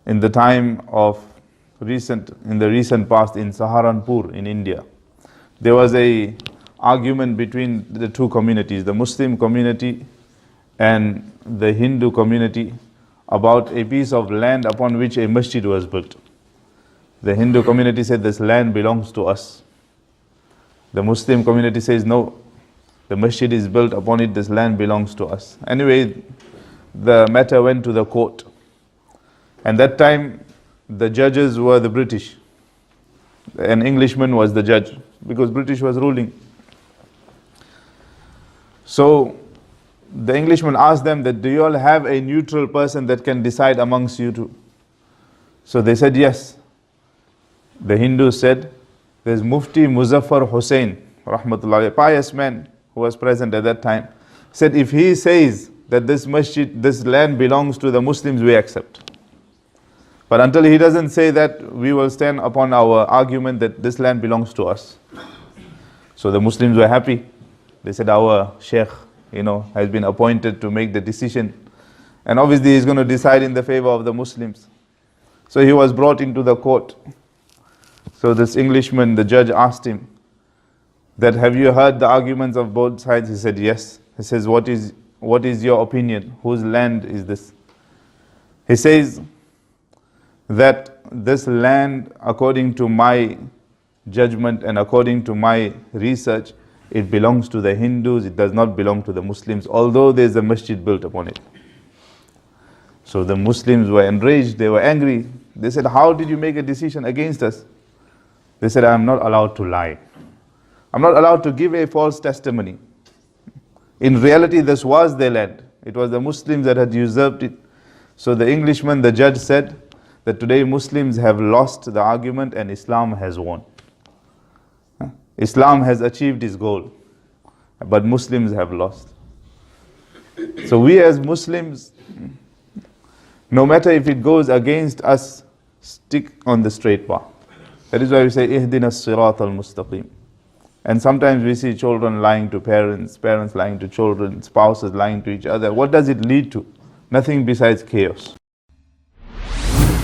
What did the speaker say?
in the time of in the recent past in Saharanpur in India, there was a argument between the two communities, the Muslim community and the Hindu community, about a piece of land upon which a masjid was built. The Hindu community said this land belongs to us. The Muslim community says no, the masjid is built upon it, this land belongs to us. Anyway, the matter went to the court. And that time the judges were the British. An Englishman was the judge because British was ruling. So the Englishman asked them that, do you all have a neutral person that can decide amongst you two? So they said yes. The Hindus said, there's Mufti Muzaffar Hussain, rahmatullah, a pious man who was present at that time, said if he says that this masjid, this land belongs to the Muslims, we accept. But until he doesn't say that, we will stand upon our argument that this land belongs to us. So the Muslims were happy. They said, our Sheikh, has been appointed to make the decision. And obviously he's going to decide in the favor of the Muslims. So he was brought into the court. So this Englishman, the judge asked him that, have you heard the arguments of both sides? He said, yes. He says, what is your opinion? Whose land is this? He says that this land, according to my judgment and according to my research, it belongs to the Hindus, it does not belong to the Muslims, although there is a masjid built upon it. So the Muslims were enraged, they were angry. They said, how did you make a decision against us? They said, I am not allowed to lie. I'm not allowed to give a false testimony. In reality, this was their land. It was the Muslims that had usurped it. So the Englishman, the judge, said that today Muslims have lost the argument and Islam has won. Islam has achieved its goal, but Muslims have lost. So we as Muslims, no matter if it goes against us, stick on the straight path. That is why we say, Ihdina as-sirat al-mustaqim. And sometimes we see children lying to parents, parents lying to children, spouses lying to each other. What does it lead to? Nothing besides chaos.